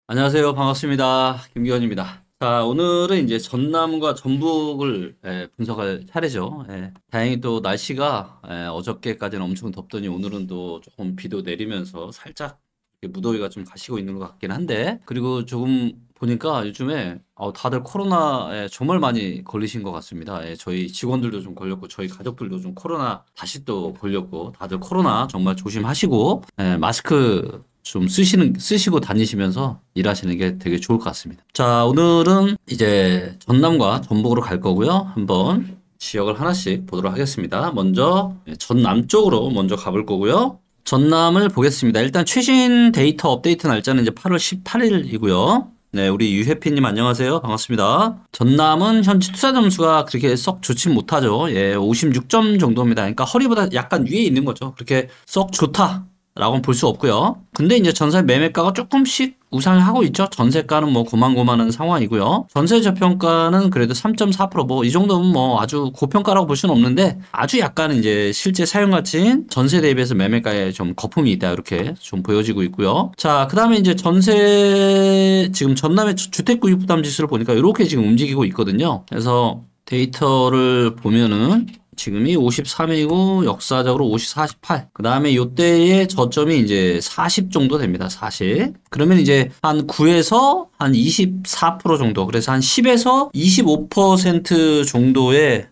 안녕하세요. 반갑습니다. 김기현입니다. 자, 오늘은 이제 전남과 전북을 분석할 차례죠. 다행히 또 날씨가 어저께까지는 엄청 덥더니 오늘은 또 조금 비도 내리면서 살짝 이렇게 무더위가 좀 가시고 있는 것 같긴 한데, 그리고 조금 보니까 요즘에 다들 코로나에 정말 많이 걸리신 것 같습니다. 저희 직원들도 좀 걸렸고 저희 가족들도 좀 코로나 다시 또 걸렸고, 다들 코로나 정말 조심하시고 마스크 좀 쓰시고 다니시면서 일하시는 게 되게 좋을 것 같습니다. 자, 오늘은 이제 전남과 전북으로 갈 거고요. 한번 지역을 하나씩 보도록 하겠습니다. 먼저 전남 쪽으로 먼저 가볼 거고요. 전남을 보겠습니다. 일단 최신 데이터 업데이트 날짜는 이제 8월 18일이고요. 네, 우리 유혜피님 안녕하세요. 반갑습니다. 전남은 현재 투자 점수가 그렇게 썩 좋진 못하죠. 56점 정도입니다. 그러니까 허리보다 약간 위에 있는 거죠. 그렇게 썩 좋다 라고는 볼 수 없고요. 근데 이제 전세 매매가가 조금씩 우상을 하고 있죠. 전세가는 뭐 고만고만한 상황이고요. 전세 저평가는 그래도 3.4% 뭐 이 정도면 뭐 아주 고평가라고 볼 수는 없는데, 아주 약간 이제 실제 사용 가치인 전세 대비해서 매매가에 좀 거품이 있다, 이렇게 좀 보여지고 있고요. 자, 그다음에 이제 전세 지금 전남의 주택구입 부담 지수를 보니까 이렇게 지금 움직이고 있거든요. 그래서 데이터를 보면은 지금이 53이고 역사적으로 50, 48. 그 다음에 요때의 저점이 이제 40 정도 됩니다. 40. 그러면 이제 한 9에서 한 24% 정도. 그래서 한 10에서 25% 정도의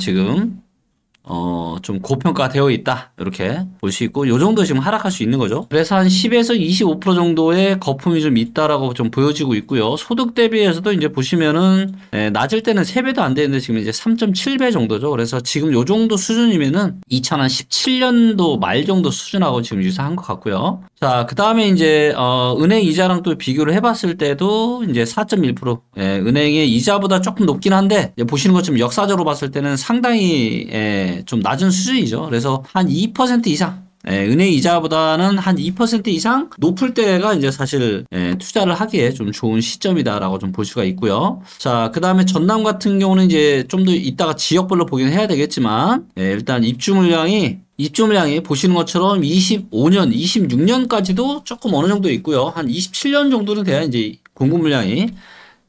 지금 좀 고평가되어 있다, 이렇게 볼 수 있고, 요 정도 지금 하락할 수 있는 거죠. 그래서 한 10에서 25% 정도의 거품이 좀 있다라고 좀 보여지고 있고요. 소득 대비해서도 이제 보시면은 낮을 때는 3배도 안 되는데 지금 이제 3.7배 정도죠. 그래서 지금 요 정도 수준이면은 2017년도 말 정도 수준하고 지금 유사한 것 같고요. 자, 그 다음에 이제 은행 이자랑 또 비교를 해봤을 때도 이제 4.1%, 은행의 이자보다 조금 높긴 한데, 보시는 것처럼 역사적으로 봤을 때는 상당히 좀 낮은 수준이죠. 그래서 한 2% 이상, 은행 이자보다는 한 2% 이상 높을 때가 이제 사실 투자를 하기에 좀 좋은 시점이다라고 좀 볼 수가 있고요. 자, 그 다음에 전남 같은 경우는 이제 좀 더 이따가 지역별로 보긴 해야 되겠지만, 일단 입주 물량이 보시는 것처럼 25년, 26년까지도 조금 어느 정도 있고요. 한 27년 정도는 돼야 이제 공급 물량이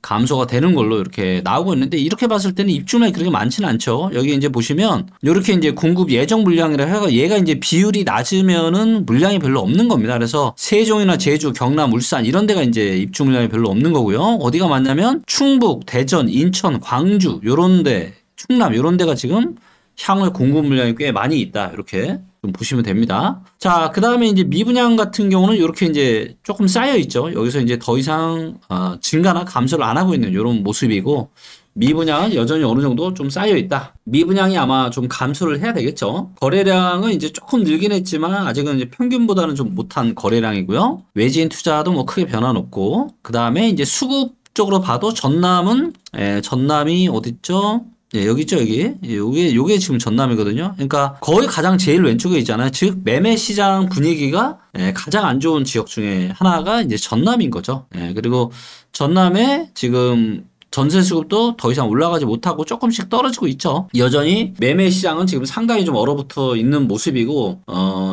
감소가 되는 걸로 이렇게 나오고 있는데, 이렇게 봤을 때는 입주물량이 그렇게 많지는 않죠. 여기 이제 보시면 이렇게 이제 공급 예정 물량이라 해가, 얘가 이제 비율이 낮으면은 물량이 별로 없는 겁니다. 그래서 세종이나 제주, 경남, 울산 이런 데가 이제 입주 물량이 별로 없는 거고요. 어디가 많냐면 충북, 대전, 인천, 광주 요런 데, 충남 요런 데가 지금 향후 공급 물량이 꽤 많이 있다, 이렇게 좀 보시면 됩니다. 자, 그 다음에 이제 미분양 같은 경우는 이렇게 이제 조금 쌓여 있죠. 여기서 이제 더 이상 증가나 감소를 안 하고 있는 이런 모습이고, 미분양은 여전히 어느 정도 좀 쌓여 있다. 미분양이 아마 좀 감소를 해야 되겠죠. 거래량은 이제 조금 늘긴 했지만 아직은 이제 평균보다는 좀 못한 거래량이고요. 외지인 투자도 뭐 크게 변화는 없고, 그 다음에 이제 수급 쪽으로 봐도 전남은 전남이 어딨죠? 여기 있죠, 여기. 요게 지금 전남이거든요. 그러니까 거의 가장 제일 왼쪽에 있잖아요. 즉, 매매 시장 분위기가 가장 안 좋은 지역 중에 하나가 이제 전남인 거죠. 그리고 전남에 지금 전세 수급도 더 이상 올라가지 못하고 조금씩 떨어지고 있죠. 여전히 매매 시장은 지금 상당히 좀 얼어붙어 있는 모습이고,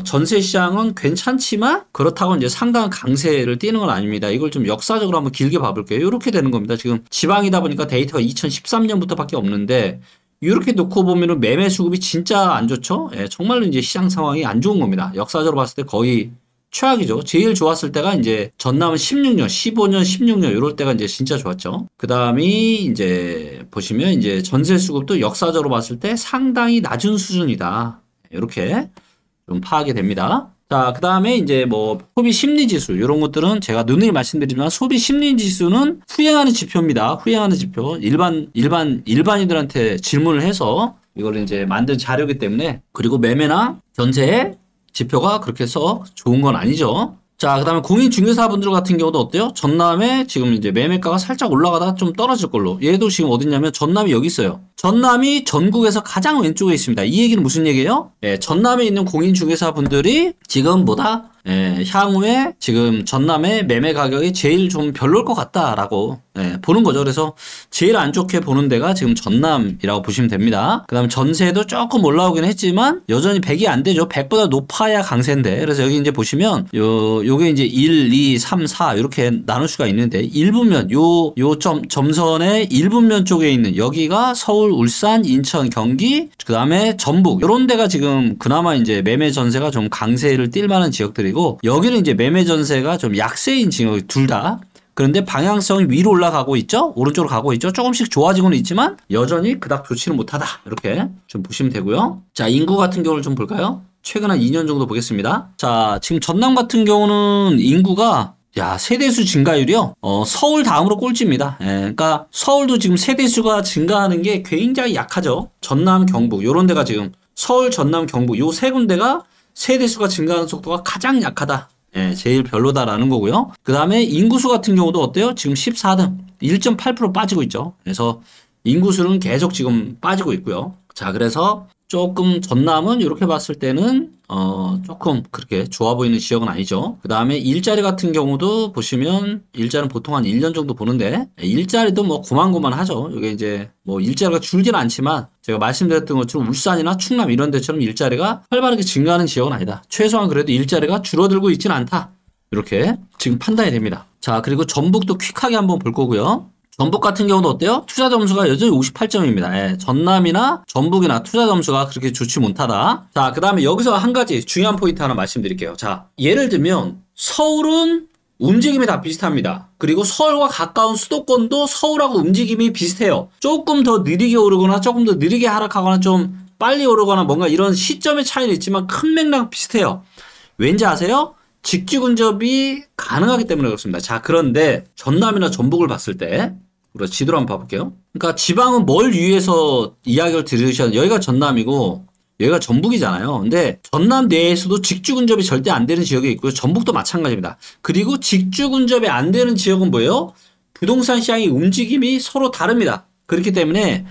전세 시장은 괜찮지만 그렇다고 이제 상당한 강세를 띠는 건 아닙니다. 이걸 좀 역사적으로 한번 길게 봐볼게요. 이렇게 되는 겁니다. 지금 지방이다 보니까 데이터가 2013년부터밖에 없는데, 이렇게 놓고 보면은 매매 수급이 진짜 안 좋죠. 정말로 이제 시장 상황이 안 좋은 겁니다. 역사적으로 봤을 때 거의 최악이죠. 제일 좋았을 때가 이제 전남은 16년, 15년, 16년 이럴 때가 이제 진짜 좋았죠. 그 다음이 이제 보시면 이제 전세 수급도 역사적으로 봤을 때 상당히 낮은 수준이다, 이렇게 좀 파악이 됩니다. 자, 그 다음에 이제 뭐 소비 심리 지수 이런 것들은 제가 누누이 말씀드리지만, 소비 심리 지수는 후행하는 지표입니다. 후행하는 지표. 일반인들한테 질문을 해서 이걸 이제 만든 자료이기 때문에, 그리고 매매나 전세 지표가 그렇게 해서 좋은 건 아니죠. 자, 그 다음에 공인중개사분들 같은 경우도 어때요? 전남에 지금 이제 매매가가 살짝 올라가다가 좀 떨어질 걸로. 얘도 지금 어딨냐면 전남이 여기 있어요. 전남이 전국에서 가장 왼쪽에 있습니다. 이 얘기는 무슨 얘기예요? 전남에 있는 공인중개사분들이 지금 보다 향후에 지금 전남의 매매 가격이 제일 좀 별로일 것 같다라고 보는 거죠. 그래서 제일 안 좋게 보는 데가 지금 전남이라고 보시면 됩니다. 그 다음에 전세도 조금 올라오긴 했지만 여전히 100이 안 되죠. 100보다 높아야 강세인데. 그래서 여기 이제 보시면 요게 이제 1, 2, 3, 4 이렇게 나눌 수가 있는데 일부면 요 점선의 일부면 쪽에 있는 여기가 서울, 울산, 인천, 경기, 그 다음에 전북 이런 데가 지금 그나마 이제 매매 전세가 좀 강세를 띌 만한 지역들이고 여기는 이제 매매 전세가 좀 약세인 지역 둘 다. 그런데 방향성이 위로 올라가고 있죠. 오른쪽으로 가고 있죠. 조금씩 좋아지고는 있지만 여전히 그닥 좋지는 못하다. 이렇게 좀 보시면 되고요. 자, 인구 같은 경우를 좀 볼까요? 최근 한 2년 정도 보겠습니다. 자, 지금 전남 같은 경우는 인구가 세대수 증가율이요. 서울 다음으로 꼴찌입니다. 그러니까 서울도 지금 세대수가 증가하는 게 굉장히 약하죠. 전남, 경북 요런 데가 지금 서울, 전남, 경북 요 세 군데가 세대수가 증가하는 속도가 가장 약하다. 제일 별로다라는 거고요. 그 다음에 인구수 같은 경우도 어때요? 지금 14등 1.8% 빠지고 있죠. 그래서 인구수는 계속 지금 빠지고 있고요. 자, 그래서 조금 전남은 이렇게 봤을 때는 조금 그렇게 좋아 보이는 지역은 아니죠. 그 다음에 일자리 같은 경우도 보시면 일자리는 보통 한 1년 정도 보는데 일자리도 뭐 고만고만하죠. 이게 이제 뭐 일자리가 줄지는 않지만 제가 말씀드렸던 것처럼 울산이나 충남 이런 데처럼 일자리가 활발하게 증가하는 지역은 아니다. 최소한 그래도 일자리가 줄어들고 있지는 않다. 이렇게 지금 판단이 됩니다. 자, 그리고 전북도 퀵하게 한번 볼 거고요. 전북 같은 경우도 어때요? 투자 점수가 여전히 58점입니다. 전남이나 전북이나 투자 점수가 그렇게 좋지 못하다. 자, 그 다음에 여기서 한 가지 중요한 포인트 하나 말씀드릴게요. 자, 예를 들면 서울은 움직임이 다 비슷합니다. 그리고 서울과 가까운 수도권도 서울하고 움직임이 비슷해요. 조금 더 느리게 오르거나 조금 더 느리게 하락하거나 좀 빨리 오르거나 뭔가 이런 시점의 차이는 있지만 큰 맥락 비슷해요. 왠지 아세요? 직주 근접이 가능하기 때문에 그렇습니다. 자, 그런데 전남이나 전북을 봤을 때 우리가 지도를 한번 봐볼게요. 그러니까 지방은 뭘 위해서 이야기를 들으셔야 여기가 전남이고 여기가 전북이잖아요. 근데 전남 내에서도 직주 근접이 절대 안 되는 지역이 있고요. 전북도 마찬가지입니다. 그리고 직주 근접이 안 되는 지역은 뭐예요? 부동산 시장의 움직임이 서로 다릅니다. 그렇기 때문에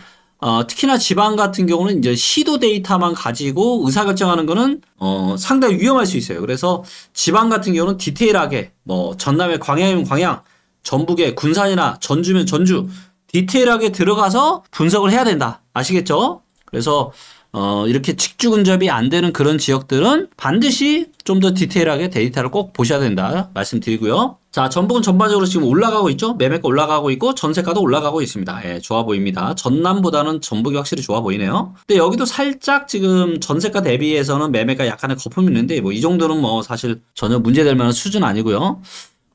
특히나 지방 같은 경우는 이제 시도 데이터만 가지고 의사결정하는 거는 상당히 위험할 수 있어요. 그래서 지방 같은 경우는 디테일하게 뭐 전남의 광양이면 광양, 전북의 군산이나 전주면 전주 디테일하게 들어가서 분석을 해야 된다. 아시겠죠? 그래서 이렇게 직주 근접이 안 되는 그런 지역들은 반드시 좀 더 디테일하게 데이터를 꼭 보셔야 된다 말씀드리고요. 자, 전북은 전반적으로 지금 올라가고 있죠. 매매가 올라가고 있고 전세가도 올라가고 있습니다. 좋아 보입니다. 전남보다는 전북이 확실히 좋아 보이네요. 근데 여기도 살짝 지금 전세가 대비해서는 매매가 약간의 거품이 있는데 뭐 이 정도는 뭐 사실 전혀 문제될 만한 수준 아니고요.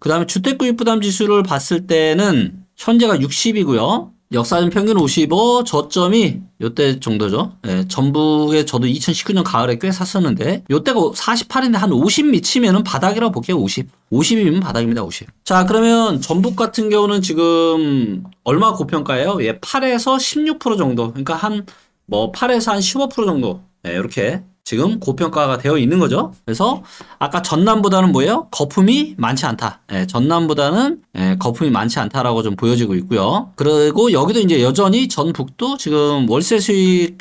그 다음에 주택구입 부담 지수를 봤을 때는 현재가 60이고요. 역사적 평균 55, 저점이 요때 정도죠. 전북에 저도 2019년 가을에 꽤 샀었는데 요때가 48인데 한 50 미치면은 바닥이라고 볼게요. 50. 50이면 바닥입니다. 50. 자, 그러면 전북 같은 경우는 지금 얼마 고평가예요? 8에서 16% 정도. 그러니까 한 뭐 8에서 한 15% 정도. 이렇게 지금 고평가가 되어 있는 거죠. 그래서 아까 전남보다는 뭐예요? 거품이 많지 않다. 전남보다는 거품이 많지 않다라고 좀 보여지고 있고요. 그리고 여기도 이제 여전히 전북도 지금 월세 수익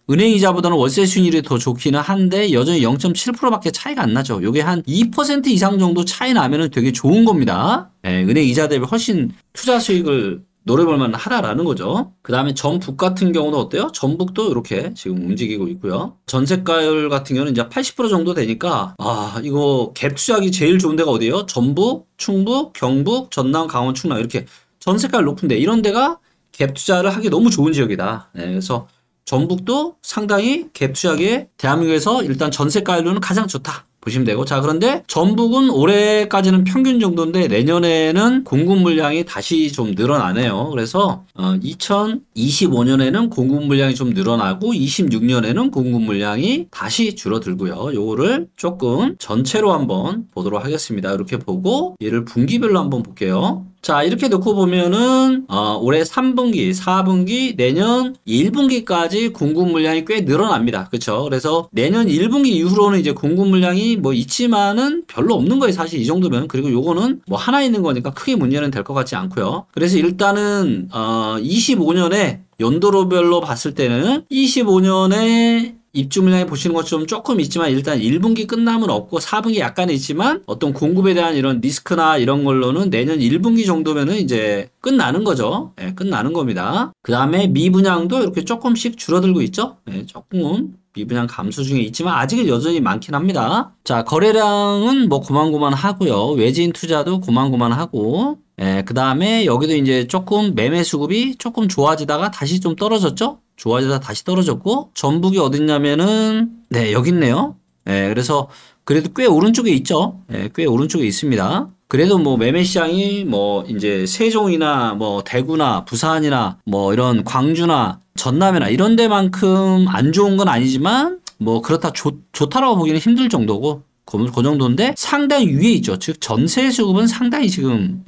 은행이자보다는 월세 수익률이 더 좋기는 한데 여전히 0.7%밖에 차이가 안 나죠. 요게 한 2% 이상 정도 차이 나면은 되게 좋은 겁니다. 은행이자 대비 훨씬 투자 수익을 노려볼 만하다라는 거죠. 그 다음에 전북 같은 경우는 어때요? 전북도 이렇게 지금 움직이고 있고요. 전세가율 같은 경우는 이제 80% 정도 되니까 이거 갭 투자하기 제일 좋은 데가 어디예요? 전북, 충북, 경북, 전남, 강원, 충남 이렇게 전세가율 높은데 이런 데가 갭 투자를 하기 너무 좋은 지역이다. 그래서 전북도 상당히 갭 투자하기에 대한민국에서 일단 전세가율로는 가장 좋다. 보시면 되고. 자, 그런데 전북은 올해까지는 평균 정도인데 내년에는 공급 물량이 다시 좀 늘어나네요. 그래서 2025년에는 공급 물량이 좀 늘어나고 26년에는 공급 물량이 다시 줄어들고요. 요거를 조금 전체로 한번 보도록 하겠습니다. 이렇게 보고 얘를 분기별로 한번 볼게요. 자, 이렇게 놓고 보면은 올해 3분기, 4분기, 내년 1분기까지 공급 물량이 꽤 늘어납니다. 그렇죠? 그래서 내년 1분기 이후로는 이제 공급 물량이 뭐 있지만은 별로 없는 거예요. 사실 이 정도면. 그리고 요거는 뭐 하나 있는 거니까 크게 문제는 될 것 같지 않고요. 그래서 일단은 25년에 연도로별로 봤을 때는 25년에 입주 물량이 보시는 것처럼 조금 있지만 일단 1분기 끝나면 없고 4분기 약간 있지만 어떤 공급에 대한 이런 리스크나 이런 걸로는 내년 1분기 정도면은 이제 끝나는 거죠. 예, 끝나는 겁니다. 그 다음에 미분양도 이렇게 조금씩 줄어들고 있죠. 예, 조금 미분양 감소 중에 있지만 아직은 여전히 많긴 합니다. 자, 거래량은 뭐 고만고만하고요. 외지인 투자도 고만고만하고, 예, 그 다음에 여기도 이제 조금 매매 수급이 조금 좋아지다가 다시 좀 떨어졌죠. 좋아지다가 다시 떨어졌고, 전북이 어딨냐면은, 네, 여기 있네요. 예, 그래서 그래도 꽤 오른쪽에 있죠. 예, 꽤 오른쪽에 있습니다. 그래도 뭐 매매 시장이 뭐 이제 세종이나 뭐 대구나 부산이나 뭐 이런 광주나 전남이나 이런 데만큼 안 좋은 건 아니지만 뭐 그렇다 좋다라고 보기는 힘들 정도고 그 정도인데 상당히 위에 있죠. 즉 전세 수급은 상당히 지금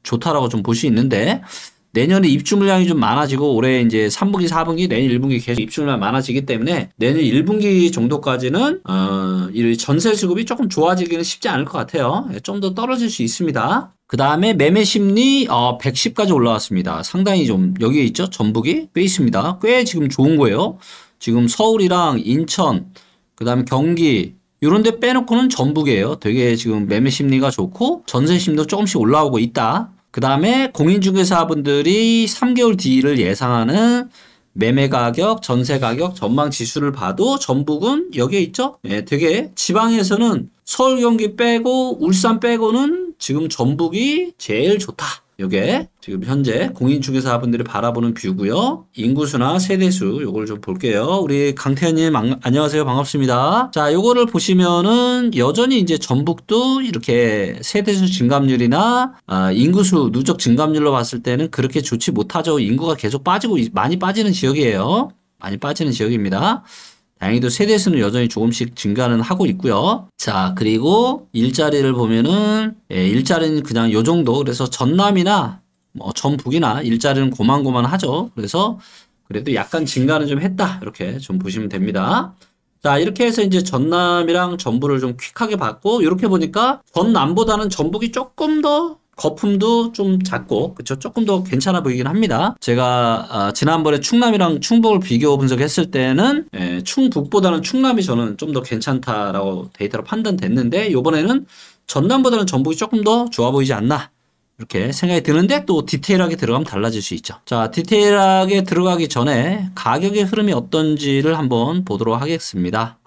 좋다라고 좀 볼 수 있는데 내년에 입주 물량이 좀 많아지고 올해 이제 3분기, 4분기, 내년 1분기 계속 입주 물량 많아지기 때문에 내년 1분기 정도까지는 이 전세 수급이 조금 좋아지기는 쉽지 않을 것 같아요. 좀 더 떨어질 수 있습니다. 그 다음에 매매 심리 110까지 올라왔습니다. 상당히 좀 여기에 있죠. 전북이 꽤 있습니다. 꽤 지금 좋은 거예요. 지금 서울이랑 인천, 그 다음에 경기 이런 데 빼놓고는 전북이에요. 되게 지금 매매 심리가 좋고 전세 심리도 조금씩 올라오고 있다. 그 다음에 공인중개사분들이 3개월 뒤를 예상하는 매매 가격, 전세 가격, 전망 지수를 봐도 전북은 여기에 있죠? 예, 되게 지방에서는 서울, 경기 빼고 울산 빼고는 지금 전북이 제일 좋다. 요게 지금 현재 공인중개사분들이 바라보는 뷰고요. 인구수나 세대수 요걸 좀 볼게요. 우리 강태현님 안녕하세요. 반갑습니다. 자, 요거를 보시면은 여전히 이제 전북도 이렇게 세대수 증감률이나 인구수 누적 증감률로 봤을 때는 그렇게 좋지 못하죠. 인구가 계속 빠지고 많이 빠지는 지역이에요. 많이 빠지는 지역입니다. 다행히도 세대수는 여전히 조금씩 증가는 하고 있고요. 자, 그리고 일자리를 보면은 일자리는 그냥 요 정도. 그래서 전남이나 뭐 전북이나 일자리는 고만고만하죠. 그래서 그래도 약간 증가는 좀 했다. 이렇게 좀 보시면 됩니다. 자, 이렇게 해서 이제 전남이랑 전북을 좀 퀵하게 봤고 이렇게 보니까 전남보다는 전북이 조금 더 거품도 좀 작고, 그쵸? 조금 더 괜찮아 보이긴 합니다. 제가, 지난번에 충남이랑 충북을 비교 분석했을 때는, 충북보다는 충남이 저는 좀 더 괜찮다라고 데이터로 판단됐는데, 요번에는 전남보다는 전북이 조금 더 좋아 보이지 않나. 이렇게 생각이 드는데, 또 디테일하게 들어가면 달라질 수 있죠. 자, 디테일하게 들어가기 전에 가격의 흐름이 어떤지를 한번 보도록 하겠습니다.